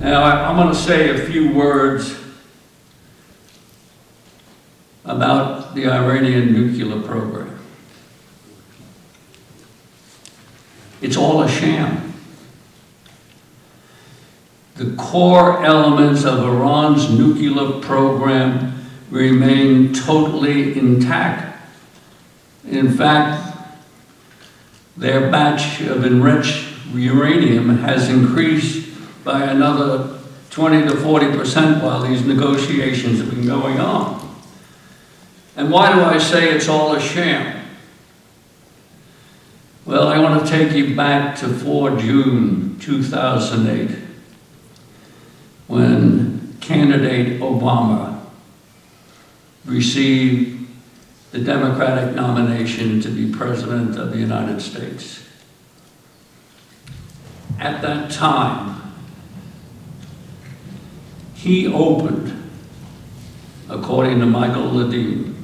Now, I'm going to say a few words about the Iranian nuclear program. It's all a sham. The core elements of Iran's nuclear program remain totally intact. In fact, their batch of enriched uranium has increased by another 20 to 40% while these negotiations have been going on. And why do I say it's all a sham? Well, I want to take you back to 4 June 2008, when candidate Obama received the Democratic nomination to be President of the United States. At that time, he opened, according to Michael Levine,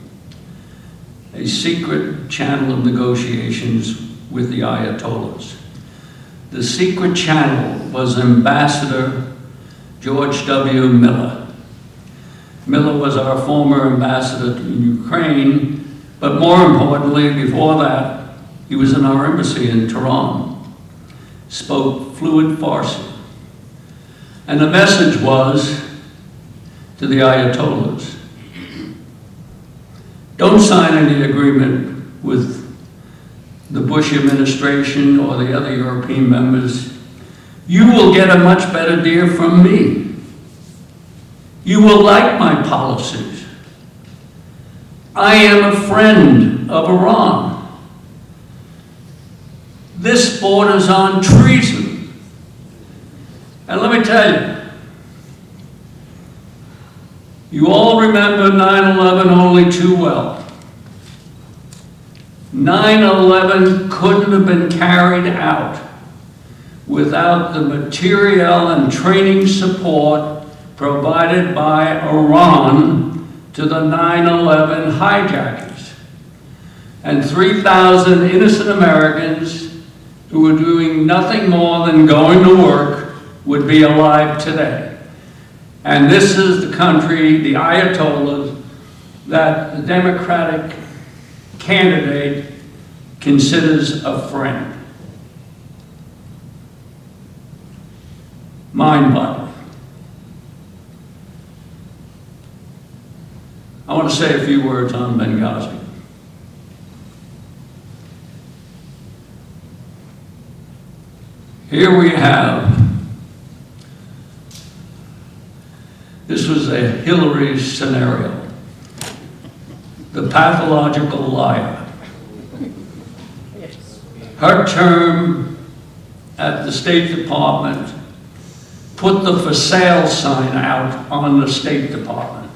a secret channel of negotiations with the Ayatollahs. The secret channel was Ambassador George W. Miller. Miller was our former ambassador to Ukraine, but more importantly, before that, he was in our embassy in Tehran, spoke fluent Farsi. And the message was to the Ayatollahs: don't sign any agreement with the Bush administration or the other European members. You will get a much better deal from me. You will like my policies. I am a friend of Iran. This borders on treason. And let me tell you, you all remember 9/11 only too well. 9/11 couldn't have been carried out without the material and training support provided by Iran to the 9/11 hijackers. And 3,000 innocent Americans who were doing nothing more than going to work would be alive today. And this is the country, the Ayatollahs, that the Democratic candidate considers a friend. Mind-boggling. I want to say a few words on Benghazi. Here we have, this was a Hillary scenario, the pathological liar. Her term at the State Department put the for sale sign out on the State Department.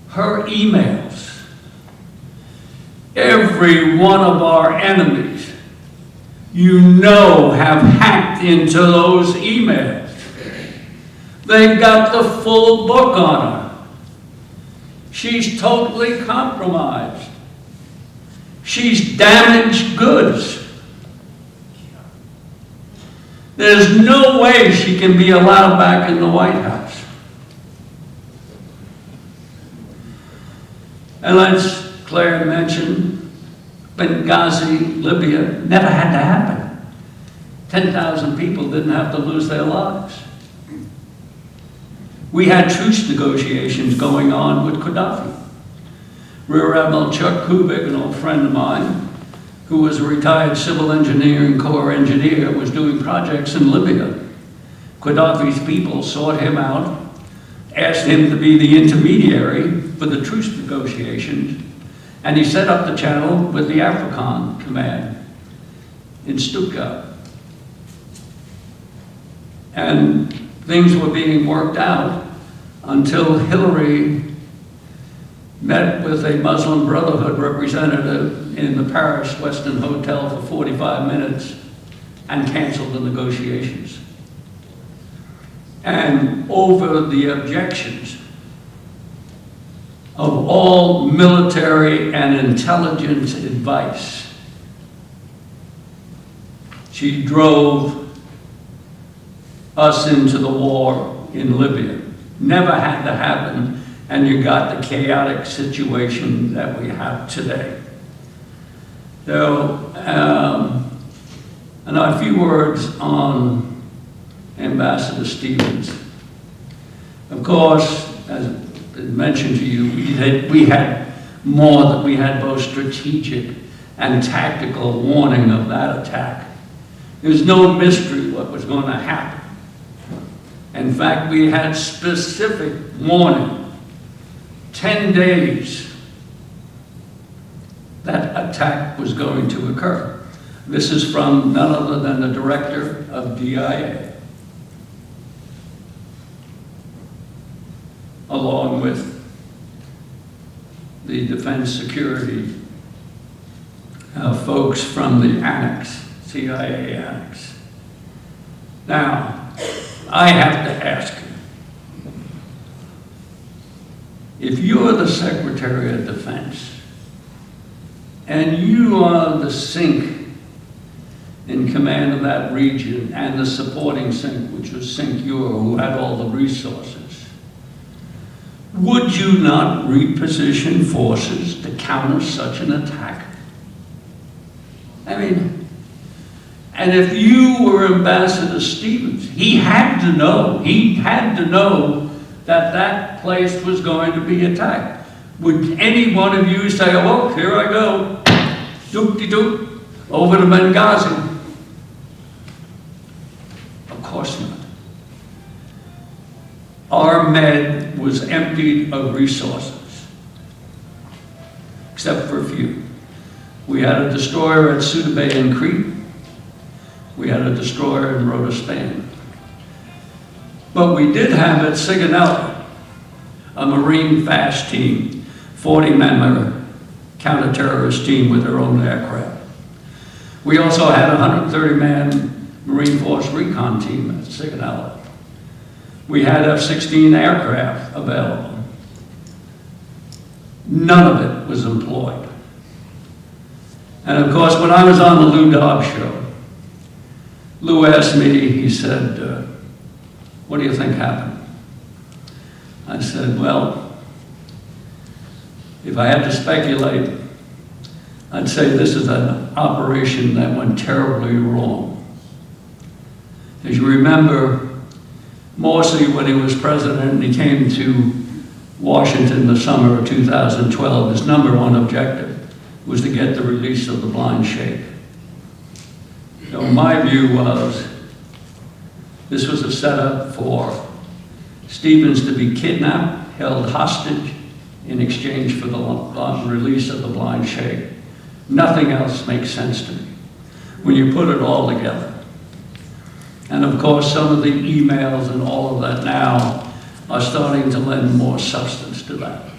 Her emails, every one of our enemies, you know, have hacked into those emails. They've got the full book on her. She's totally compromised. She's damaged goods. There's no way she can be allowed back in the White House. And as Claire mentioned, Benghazi, Libya, never had to happen. 10,000 people didn't have to lose their lives. We had truce negotiations going on with Gaddafi. Rear Admiral Chuck Kubik, an old friend of mine, who was a retired civil engineering corps engineer, was doing projects in Libya. Gaddafi's people sought him out, asked him to be the intermediary for the truce negotiations, and he set up the channel with the African Command in Stuttgart. And things were being worked out until Hillary met with a Muslim Brotherhood representative in the Paris Westin Hotel for 45 minutes and canceled the negotiations. And over the objections of all military and intelligence advice, She drove us into the war in Libya. Never had to happen, and you got the chaotic situation that we have today. So, and a few words on Ambassador Stevens. Of course, as I mentioned to you, we had both strategic and tactical warning of that attack. There's no mystery what was going to happen. In fact, we had specific warning, 10 days that attack was going to occur. This is from none other than the director of DIA, along with the defense security folks from the annex, CIA annex. Now, I have to ask you, if you're the Secretary of Defense and you are the SINC in command of that region and the supporting SINC, which was SINC Euro, who had all the resources, would you not reposition forces to counter such an attack? I mean, and if you were Ambassador Stevens, he had to know that that place was going to be attacked. Would any one of you say, oh, well, here I go, doop-de-doop, over to Benghazi? Of course not. Our Med was emptied of resources, except for a few. We had a destroyer at Ceuta Bay in Crete. We had a destroyer in Rota, Spain. But we did have at Sigonella a Marine fast team, 40-member counter-terrorist team with their own aircraft. We also had a 130-man Marine Force recon team at Sigonella. We had F-16 aircraft available. None of it was employed. And of course, when I was on the Lou Dobbs show, Lou asked me, he said, what do you think happened? I said, well, if I had to speculate, I'd say this is an operation that went terribly wrong. As you remember, Morsi, when he was president and he came to Washington the summer of 2012, his #1 objective was to get the release of the blind sheikh. So my view was this was a setup for Stevens to be kidnapped, held hostage in exchange for the release of the blind sheikh. Nothing else makes sense to me when you put it all together. And of course, some of the emails and all of that now are starting to lend more substance to that.